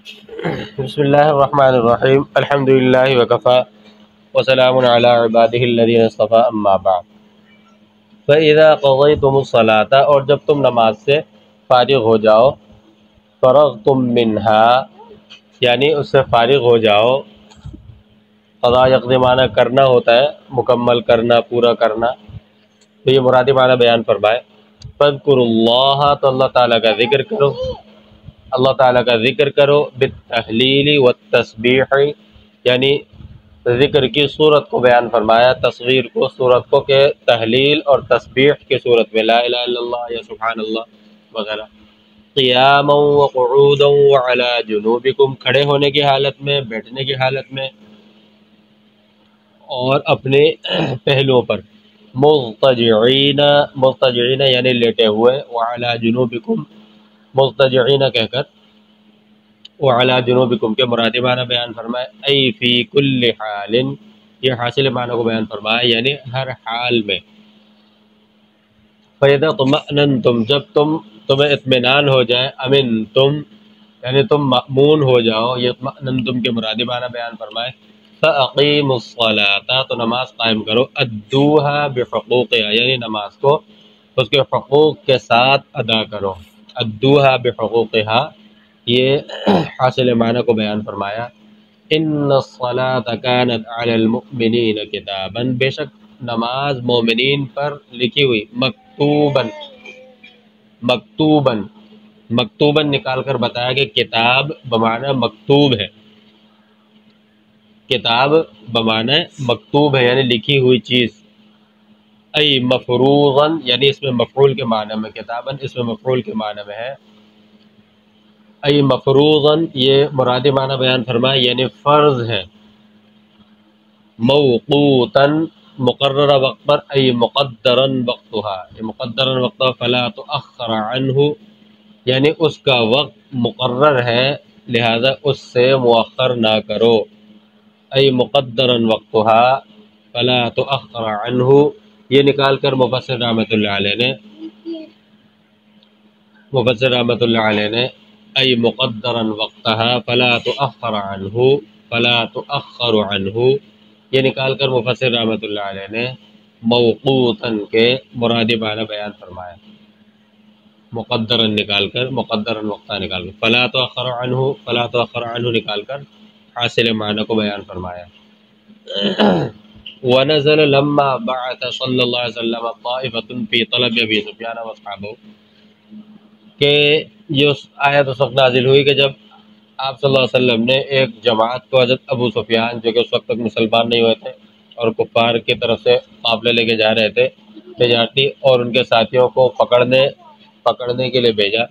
بسم اللہ الرحمن الرحیم الحمد للہ وکفا وسلام علی عبادہ الذین اصطفیٰ اما بعد فَإِذَا قَضَيْتُمُ الصَّلَاةَ اور جب تم نماز سے فارغ ہو جاؤ فَرَغْتُم مِّنْهَا یعنی اس سے فارغ ہو جاؤ. قضا یقضی معنی کرنا ہوتا ہے، مکمل کرنا، پورا کرنا، تو یہ مرادی معنی بیان فرمائے. فَاذْكُرُوا اللَّهَ تو اللہ تعالیٰ کا ذکر کرو، اللہ تعالیٰ کا ذکر کرو بالتحلیل والتسبیح یعنی ذکر کی صورت کو بیان فرمایا، تصغیر کو، صورت کو، کہ تحلیل اور تسبیح کی صورت میں لا الہ الا اللہ یا سبحان اللہ وغیرہ. قیاما وقعودا وعلی جنوبکم کھڑے ہونے کی حالت میں، بیٹھنے کی حالت میں اور اپنے پہلوؤں پر. مضطجعین یعنی لیٹے ہوئے، وعلی جنوبکم مضطجعین کہہ کر وعلی جنوبکم کے مرادی معنی بیان فرمائے. ای فی کل حال یہ حاصل معنی کو بیان فرمائے یعنی ہر حال میں. فَإِذَا طُمَأْنَنْتُمْ جب تمہیں اطمینان ہو جائے، امنتم یعنی تم مأمون ہو جاؤ، یہ اطمئننتم کے مرادی معنی بیان فرمائے. فَأَقِیمُوا الصَّلَاةَ تو نماز قائم کرو، ادوها بحقوقها یعنی نماز کو اس کے حقوق کے ساتھ ادا کرو. ادوها بحقوقها یہ حاصل معنی کو بیان فرمایا. ان الصلاة كانت على المؤمنین کتابا بے شک نماز مومنین پر لکھی ہوئی، مکتوباً مکتوباً مکتوباً نکال کر بتایا کہ کتاب بمعنی مکتوب ہے، کتاب بمعنی مکتوب ہے یعنی لکھی ہوئی چیز. ای مفروضاً یعنی اس میں مفعول کے معنی میں، کتاباً اس میں مفعول کے معنی میں ہے. ای مفروضاً یہ مرادی معنی بیان فرمائے یعنی فرض ہے. موقوتاً مقررہ وقت پر، ای مقدراً وقتها یہ مقدراً وقتها فلا تؤخر عنہ یعنی اس کا وقت مقرر ہے لہذا اس سے مؤخر نہ کرو. ای مقدراً وقتها فلا تؤخر عنہ یہ نکال کر مفسر رحمۃ اللہ علیہ نے ای مقدراً وقتها فلا تؤخر عنہ فلا تؤخر عنہ یہ نکال کر مفسر رحمۃ اللہ علیہ نے موقوتاً کے مرادی معنی بیان فرمایا. مقدراً نکال کر، مقدراً وقتہ نکال کر، فلا تؤخر عنہ نکال کر حاصل معنی کو بیان فرمایا. ونزل لما بعث صلی اللہ علیہ وسلم طائفة فی طلب ابی سفیان واصحابہ کہ یہ آیت اس وقت نازل ہوئی کہ جب آپ صلی اللہ علیہ وسلم نے ایک جماعت کو حضرت ابو سفیان جو کہ اس وقت تک مسلمان نہیں ہوئے تھے اور کفار کی طرف سے قافلے لے کے جا رہے تھے تجارتی، اور ان کے ساتھیوں کو پکڑنے کے لیے بھیجا.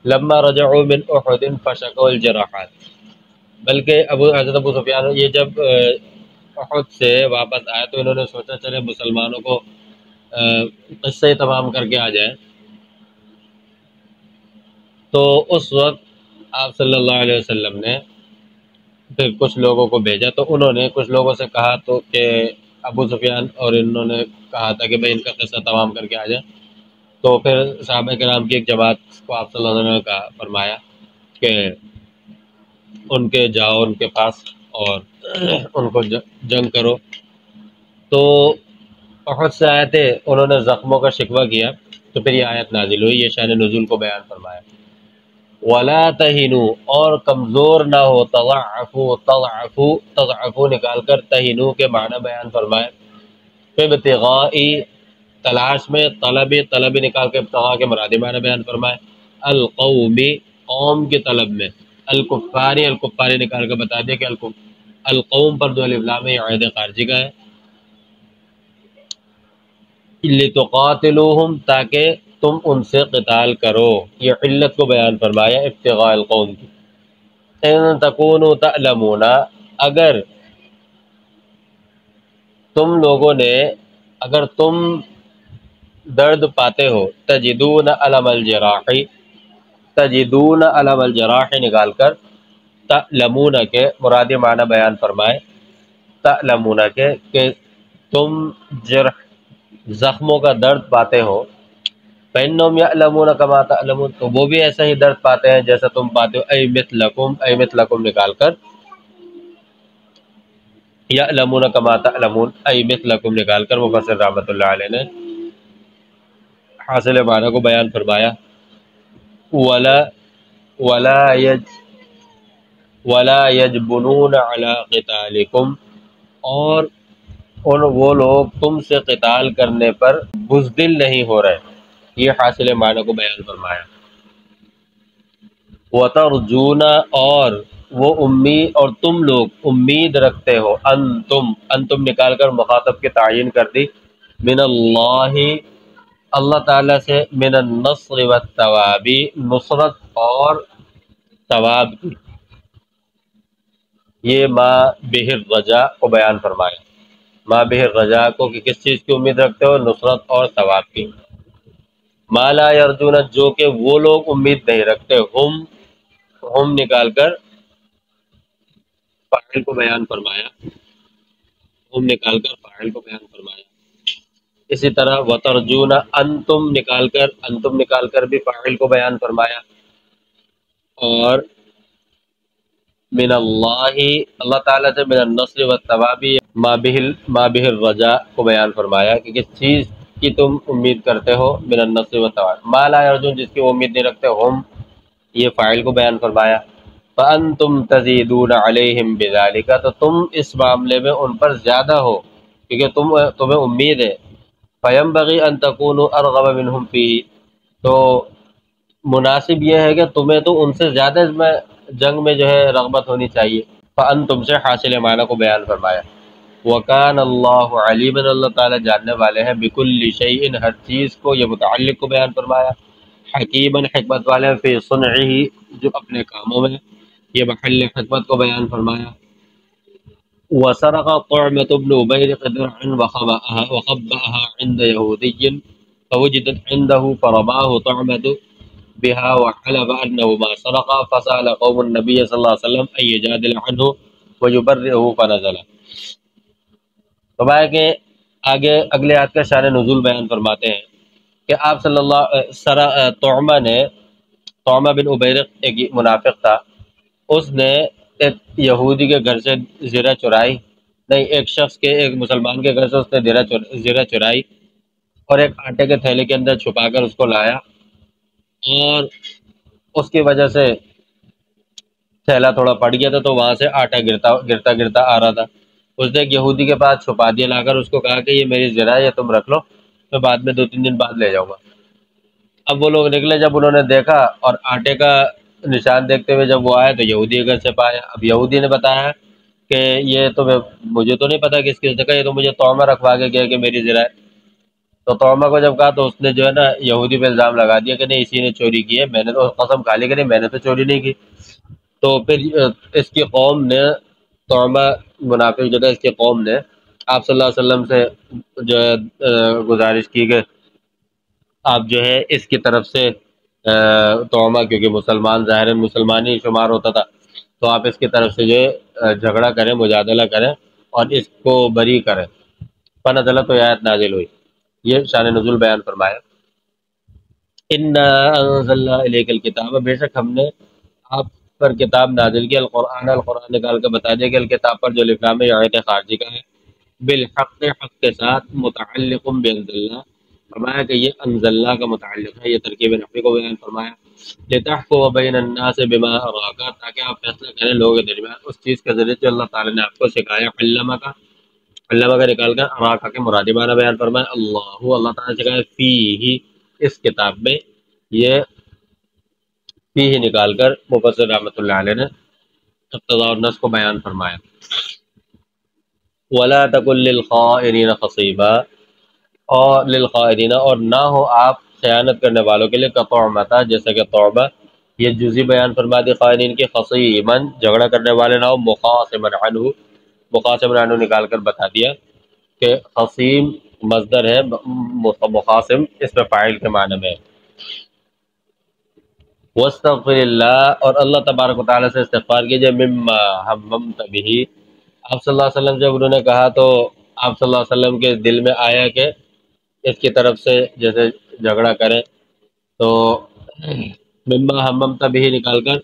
لما رجعوا من احد فشکوا الجراحات بلکہ حضرت ابو سفیان یہ جب احد سے واپس آئے تو انہوں نے سوچا چلے مسلمانوں کو قصے تمام کر کے آ جائیں. تو اس وقت آپ صلی اللہ علیہ وسلم نے پھر کچھ لوگوں کو بھیجا، تو انہوں نے کچھ لوگوں سے کہا تو کہ ابو سفیان اور انہوں نے کہا تھا کہ بھئی ان کا قصہ تمام کر کے آ جائیں. تو پھر صحابہ کرام کی ایک جماعت کو آپ صلی اللہ علیہ وسلم نے کہا فرمایا کہ ان کے جاؤ ان کے پاس اور ان کو جنگ کرو. تو احد سے آئے تھے، انہوں نے زخموں کا شکوہ کیا تو پھر یہ آیت نازل ہوئی، یہ شان نزول کو بیان فرمایا. ولا تہنوا اور کمزور نہ ہو، تضعفوا نکال کر تہنوا کے معنی بیان فرمائے. ابتغاء تلاش میں، طلب نکال کے ابتغاء کے مرادی معنی بیان فرمائے. القوم قوم کی طلب میں، الکفاری نکال کے بتا دیا کہ القوم پر جو الف لام ہے یہ عہد خارجی کا ہے. لتقاتلوہم تاکہ تم ان سے قتال کرو، یہ علت کو بیان فرمایا ابتغاء القوم کی. ان تکونوا تعلمون اگر تم لوگوں نے، اگر تم درد پاتے ہو، تجدون علم الجراح نکال کر تعلمون کے مرادی معنی بیان فرمائے. تعلمون کہ تم جرح زخموں کا درد پاتے ہو. فَإِنَّهُمْ يَعْلَمُونَ كَمَا تَعْلَمُونَ، تو وہ بھی ایسا ہی درد پاتے ہیں جیسا تم پاتے ہو. اَيْ مِثْلَكُمْ، اَيْ مِثْلَكُمْ نکال کر یعلمون کما تعلمون، اَيْ مِثْلَكُمْ نکال کر مفسر رحمۃ اللہ علیہ نے حاصل معنی کو بیان فرمایا. ولا ولا یج ولا یجبنون علی قتالکم، اور وہ لوگ تم سے قتال کرنے پر بزدل نہیں ہو رہے. یہ حاصل معنی کو بیان فرمایا. وَتَرْجُونَ، اور وہ امید، اور تم لوگ امید رکھتے ہو، انتم نکال کر مخاطب کے تعین کر دی، من اللہ، اللہ تعالیٰ سے، من النصر والثواب، نصرت اور ثواب کی. یہ ما بہ الرجا کو بیان فرمایا. ما بہ الرجا کو کہ کس چیز کی امید رکھتے ہو؟ نصرت اور ثواب کی. ما لا یرجون، جو کہ وہ لوگ امید نہیں رکھتے. ہم نکال کر فاعل کو بیان فرمایا. ہم نکال کر فاعل کو بیان فرمایا. اسی طرح وترجون، انتم نکال کر بھی فاعل کو بیان فرمایا. اور من اللہ، اللہ تعالیٰ سے، من النصر والثواب، ما بہ الرجا کو بیان فرمایا کہ کس چیز کی تم امید کرتے ہو. من النصر والثواب، ما لا یرجون، جس کی وہ امید نہیں رکھتے. ہم، یہ فاعل کو بیان فرمایا. فَأَنْتُمْ تَزِيدُونَ عَلَيْهِمْ بِذَلِكَ، تو تم اس معاملے میں ان پر زیادہ ہو کیونکہ تمہیں امید ہے. فَيَنْبَغِي أَن تَكُونُوا أَرْغَبَ مِنْهُمْ فِيهِ، تو مناسب یہ ہے کہ تمہیں تو ان سے زیادہ اس میں جنگ میں جو ہے رغبت ہونی چاہیے. فَأَنْتُمْ سے حاصل معنی کو بیان فرمایا. وَكَانَ اللَّهُ عَلِيمًا، اللہ تعالیٰ جاننے والے ہیں، بِكُلِّ شَيْءٍ، ہر چیز کو. یہ متعلق کو بیان فرمایا. حکیماً، حکمت والے ہیں، فی صنعہ، جو اپنے کاموں میں. یہ محل حکمت کو بیان فرمایا. وسرق طعمة بن أبيرق درعا وخبأها عند يهودي فوجدت عنده فرماه طعمة بها وحلف أنه ما سرق، فسأل قوم النبي صلى الله عليه وسلم أن يجادل عنه ويبرئه فنزل. تو کہ آگے اگلے آیت کا شان نزول بیان فرماتے ہیں کہ آپ صلی اللہ طعمہ بن عبیرق ایک منافق تھا. اس نے ایک یہودی کے گھر سے زرہ چرائی، نہیں، ایک مسلمان کے گھر سے اس نے زرہ چرائی اور ایک آٹے کے تھیلے کے اندر چھپا کر اس کو لایا، اور اس کی وجہ سے تھیلا تھوڑا پھٹ گیا تھا، تو وہاں سے آٹا گرتا آ رہا تھا. اس نے ایک یہودی کے پاس چھپا دیا، لا کر اس کو کہا کہ یہ میری زرہ ہے، یہ تم رکھ لو، میں بعد میں 2-3 دن بعد لے جاؤں گا. اب وہ لوگ نکلے، جب انہوں نے دیکھا اور آٹے کا نشان دیکھتے ہوئے جب وہ آئے تو یہودی کے گھر سے پایا. اب یہودی نے بتایا کہ یہ تو مجھے تو نہیں پتا کس نے کہا، یہ تو مجھے طعمہ رکھوا کے گیا کہ میری زرہ ہے. تو طعمہ کو جب کہا تو اس نے جو ہے نا یہودی پہ الزام لگا دیا کہ نہیں، اسی نے چوری کی ہے، میں نے تو قسم کھا لی کہ نہیں، میں نے تو چوری نہیں کی. تو پھر اس کی قوم نے، طعمہ منافق جو تھا، اس کی قوم نے آپ صلی اللہ علیہ وسلم سے جو ہے گزارش کی کہ آپ جو ہے اس کی طرف سے طعمہ، کیونکہ مسلمان ظاہر مسلمان ہی شمار ہوتا تھا، تو آپ اس کی طرف سے جو ہے جھگڑا کریں، مجادلہ کریں اور اس کو بری کریں. فنزل، تو آیت نازل ہوئی. یہ شان نزول بیان فرمایا. انا انزلنا الیک الکتاب، بے شک ہم نے آپ پر کتاب نازل کی. القرآن نکال کے بتا دیا کہ الکتاب پر جو لکھنا ہے یہ آیت خارجی کا ہے. بالحق، حق کے ساتھ، متعلق بانزلنا، فرمایا کہ یہ انزلنا کا متعلق ہے. یہ ترکیب نحوی کو بیان فرمایا. لتحکم بین الناس بما اراک، تاکہ آپ فیصلہ کریں لوگوں کے درمیان اس چیز کے ذریعے جو اللہ تعالیٰ نے آپ کو سکھایا. علمہ کا نکال کر اراک کے مرادی معنی بیان فرمایا. اللہ تعالیٰ نے سکھایا فیہ، اس کتاب میں. یہ فیہ نکال کر مفسر رحمۃ اللہ علیہ نے اقتضاء النص کو بیان فرمایا. ولا تکن للخائنین خصیبا، اور للخائنین، اور نہ ہو آپ خیانت کرنے والوں کے لیے کطعمتا، جیسا کہ طعمہ. یہ جزی بیان فرما دی خائنین کی. خصیمن، جھگڑا کرنے والے نہ ہو. مخاصمن عنہ نکال کر بتا دیا کہ خصیم مصدر ہے، مخاصم اس میں فاعل کے معنی میں. واستغفر اللہ، اور اللہ تبارک و تعالیٰ سے استغفار کیجئے. مما ہممت بہ، آپ صلی اللہ علیہ وسلم جب انہوں نے کہا تو آپ صلی اللہ علیہ وسلم کے دل میں آیا کہ اس کی طرف سے جیسے جھگڑا کریں تو مما حممت بھی نکال کر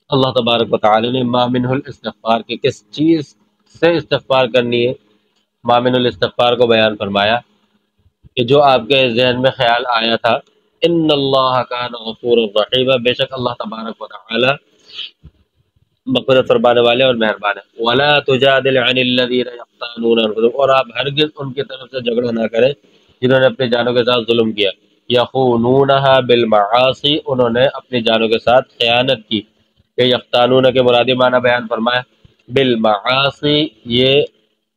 اللہ تبارک و تعالی نے ما منہ الاستغفار کی کس چیز سے استغفار کرنی ہے، ما من الاستغفار کو بیان فرمایا کہ جو آپ کے ذہن میں خیال آیا تھا، ان اللہ کان غفور الرحیم، بے شک اللہ تبارک و تعالی مغفرت فرمانے والے اور مہربان ہے۔ ولا تجادل عن الذین یختانون انفسهم، اور آپ ہرگز ان کی طرف سے جھگڑا نہ کریں جنہوں نے اپنی جانوں کے ساتھ ظلم کیا، یخونونها بالمعاصی، انہوں نے اپنی جانوں کے ساتھ خیانت کی۔ کہ یختانون کے مرادی معنی بیان فرمایا بالمعاصی، یہ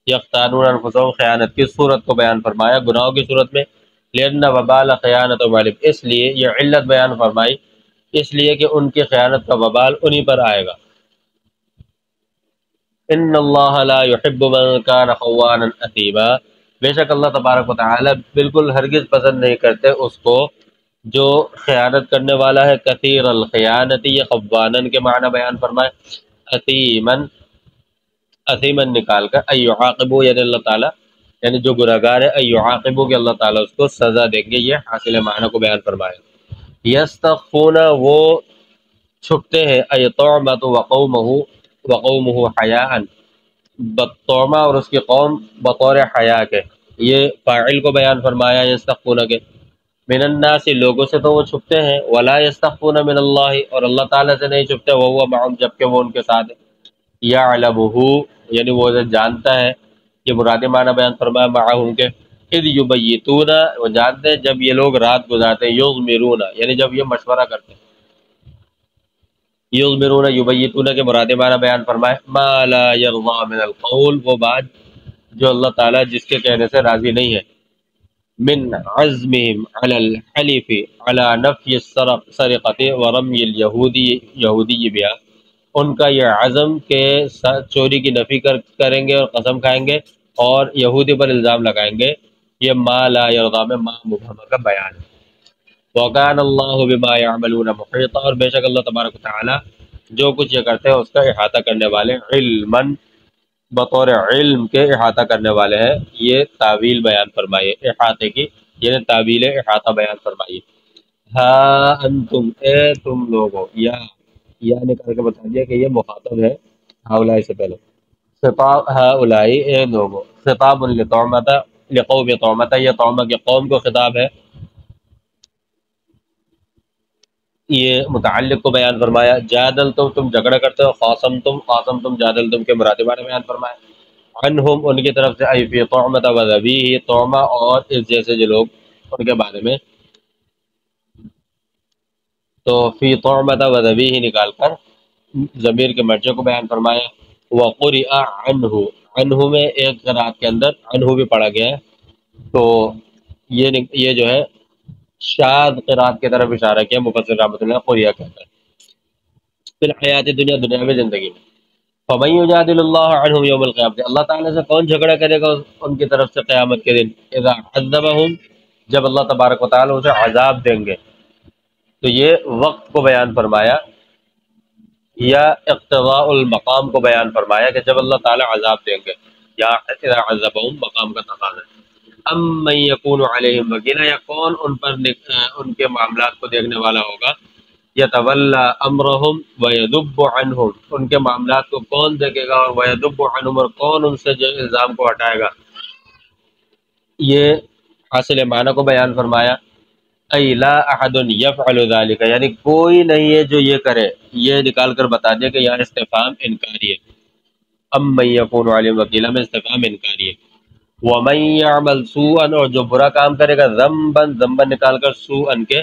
یختانون انفسهم خیانت کی صورت کو بیان فرمایا، گناہوں کی صورت میں، لأن وبال خیانت والم، اس لیے یہ علت بیان فرمائی اس لیے کہ ان کی خیانت کا وبال انہی پر آئے گا۔ ان اللہ لا يحب من كان خوانا اثیما، بے شک اللہ تبارک و تعالی بالکل ہرگز پسند نہیں کرتے اس کو جو خیانت کرنے والا ہے، کثیر الخیانتی، یہ خوانن کے معنی بیان فرمائے، اثیمن، اثیمن نکال کر ایعاقبو، یعنی اللہ تعالیٰ یعنی جو گناہگار ہے، ایعاقبو کہ اللہ تعالیٰ اس کو سزا دیں گے، یہ حاصل معنی کو بیان فرمائے۔ یستخفون، وہ چھپتے ہیں، ایطعمت وقومہ حیاء، طعمہ اور اس کی قوم بطور حیا کے، یہ فاعل کو بیان فرمایا یستخفون کے، من الناس، لوگوں سے تو وہ چھپتے ہیں، ولا یستخفون من اللہ، اور اللہ تعالیٰ سے نہیں چھپتے، وہو معہم، جبکہ وہ ان کے ساتھ ہے، یعلمہ، یعنی وہ اسے جانتا ہے، یہ مراد معنی بیان فرمایا معہم کے، اذ یبیتون، وہ جانتے ہیں جب یہ لوگ رات گزارتے ہیں، یضمرون یعنی جب یہ مشورہ کرتے ہیں، یضمرون یبیتون کے مراد معنی بیان فرمائے ما لا یرضى من القول، وہ بات جو اللہ تعالیٰ جس کے کہنے سے راضی نہیں ہے، من عزمهم على الحلف على نفی السرقۃ ورمی یہودی بها، ان کا یہ عزم کہ چوری کی نفی کریں گے اور قسم کھائیں گے اور یہودی پر الزام لگائیں گے، یہ ما لا یرضى میں ما مبہمہ کا بیان ہے۔ وَكَانَ اللَّهُ بِمَا يَعْمَلُونَ مُحِيطًا، اور بے شک اللہ تبارک و تعالی جو کچھ یہ کرتے ہیں اس کا احاطہ کرنے والے، علماً، بطور علم کے احاطہ کرنے والے ہیں، یہ تعویل بیان فرمائیے احاطے کی، یعنی تعویل احاطہ بیان فرمائیے۔ ہاں انتم، اے تم لوگو، یا نکال کے بتا دیا کہ یہ مخاطب ہے ہاؤلائی سے پہلے، خطاب ہاؤلائی، اے لوگو، خطاب لطعمۃ، لقوم طعمۃ، یہ طعمہ کی قوم کو خطاب ہے، یہ متعلق کو بیان فرمایا، جادل تم جھگڑا کرتے ہو، خاصم تم جادل تم کے مراتبہ بیان فرمایا، عنہم ان کی طرف سے، ای فی طعمۃ و ذبیح، طعمہ اور اس جیسے جو لوگ ان کے بارے میں، تو فی طعمۃ و ذبیح نکال کر ضمیر کے مرجع کو بیان فرمایا، وقرئ عنہ، عنہ میں ایک قرات کے اندر عنہ بھی پڑھا گیا ہے، تو یہ جو ہے شاذ قرات کی طرف اشارہ کیا مفسر رحمۃ اللہ قریہ کہتا ہے، پھر حیات دنیاوی زندگی میں، فمن یجادل اللہ عنہم یوم القیامۃ، اللہ تعالیٰ سے کون جھگڑا کرے گا ان کی طرف سے قیامت کے دن، اذا عذبہم، جب اللہ تبارک و تعالیٰ اسے عذاب دیں گے، تو یہ وقت کو بیان فرمایا یا اقتضاء المقام کو بیان فرمایا کہ جب اللہ تعالیٰ عذاب دیں گے، یا اذا عذبہم مقام کا تقاضا ہے، ام من یکون علیہم وکیلا، یا کون ان پر ان کے معاملات کو دیکھنے والا ہوگا، یتولی امرہم ویدب عنہم، ان کے معاملات کو کون دیکھے گا، اور ویدب عنہم، اور کون ان سے جو الزام کو ہٹائے گا، یہ حاصل معنی کو بیان فرمایا، ای لا احد یفعل ذلک، یعنی کوئی نہیں ہے جو یہ کرے، یہ نکال کر بتا دیا کہ یہاں استفہام انکاری ہے، ام من یکون علیہم وکیلا میں استفہام انکاری ہے، وَمَن يَعْمَلْ سُوءًا، اور جو برا کام کرے گا، ذنبًا نکال کر سوءً کے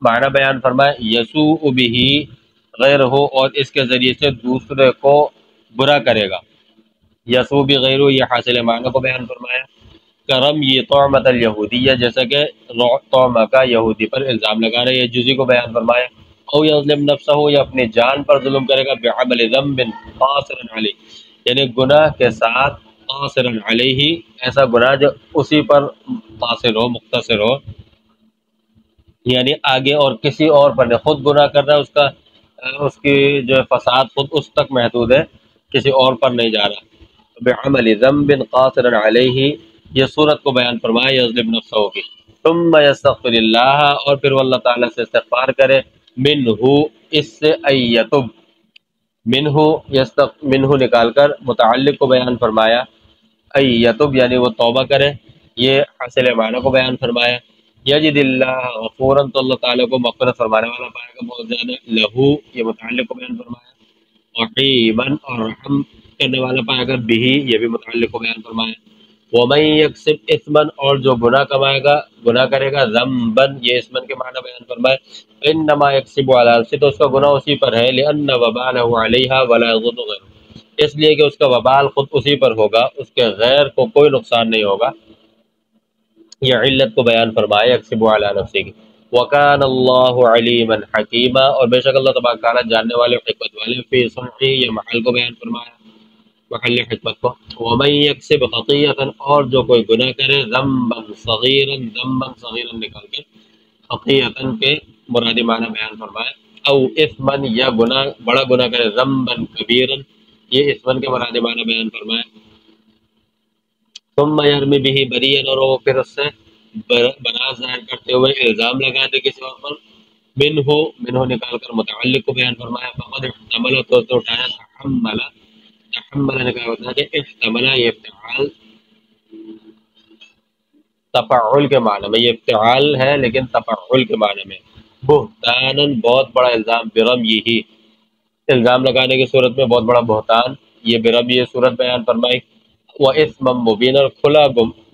معنی بیان فرمائے، یسوء بہ غیرہ، اور اس کے ذریعے سے دوسرے کو برا کرے گا، یسوء بغیرہ، یہ حاصل معنی کو بیان فرمایا، کرم یہ طعمۃ الیہودیہ، جیسا کہ طعمہ کا یہودی پر الزام لگا رہے، یہ جزی کو بیان فرمایا، او یظلم نفسہ، یا اپنی جان پر ظلم کرے گا، بعمل ذنب قاصرا علیہ، یعنی گناہ کے ساتھ، قاصرا علیہ، ایسا گناہ جو اسی پر قاصر ہو، مختصر ہو، یعنی آگے اور کسی اور پر نہیں، خود گناہ کر رہا ہے، اس کی جو فساد خود اس تک محدود ہے، کسی اور پر نہیں جا رہا، بعمل ذنب قاصرا علیہ، یہ صورت کو بیان فرمایا یظلم نفسہ کی، ثم یستغفر اللہ، اور پھر وہ اللہ تعالیٰ سے استغفار کرے، منہ، اس سے، ایتب، منہ نکال کر متعلق کو بیان فرمایا، ایتب یعنی وہ توبہ کرے، یہ حاصل معنی کو بیان فرمایا، یجد اللہ غفوراً، تو اللہ تعالیٰ کو مغفرت فرمانے والا پائے گا بہت زیادہ، لہو یہ متعلق کو بیان فرمایا، رحیماً اور رحم کرنے والا پائے گا، بھی یہ بھی متعلق کو بیان فرمایا، وَمَن يَكْسِبْ اثمن، اور جو گناہ کمائے گا، گناہ کرے گا، ذنبن، یہ اثمن کے معنی بیان فرمائے، انما يكسب على نفسه، تو اس کا گناہ اسی پر ہے، لأن وباله عليها ولا يضر غيره، اس لیے کہ اس کا وبال خود اسی پر ہوگا، اس کے غیر کو کوئی نقصان نہیں ہوگا، یہ علت کو بیان فرمائے يكسب على نفسه کی، وكان الله عليما حكيما، اور بے شک اللہ تبارک تعالیٰ جاننے والے اور حکمت والے، فی صنعه، یہ محل کو بیان فرمایا، محل حکمت کو، وَمَن يَكْسِبْ خَطِيئَةً، اور جو کوئی گناہ کرے، ذنبًا صغیرًا، ذنبًا صغیرًا نکال کر خطیئۃً کے مرادی معنی بیان فرمائے، او اثمن، یا گناہ بڑا گناہ کرے، ذنبًا کبیرًا، یہ اثمن کے مرادی معنی بیان فرمائے، ثم يرمی به بریئا، اور وہ پھر اس سے براءت ظاہر کرتے ہوئے الزام لگا دے کسی اور پر، منہ نکال کر متعلق کو بیان فرمایا، فقد احتمل، تو اٹھایا، تحمل نے کہا ہوتا ہے کہ احتمل، یہ افتعال تفعل کے معنی میں، یہ افتعال ہے لیکن تفعل کے معنی میں، بہتانن، بہت بڑا الزام، برم یہی، الزام لگانے کی صورت میں بہت بڑا بہتان، یہ برم یہ صورت بیان فرمائی، وہ اسم مبین، اور کھلا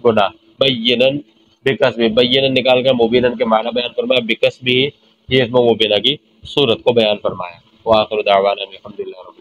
گناہ، بینن بکسب، بینن نکال کر مبینن کے معنی بیان فرمایا، بکسب، یہ اسم مبینہ کی صورت کو بیان فرمایا، وآخر دعوانا الحمدللہ رب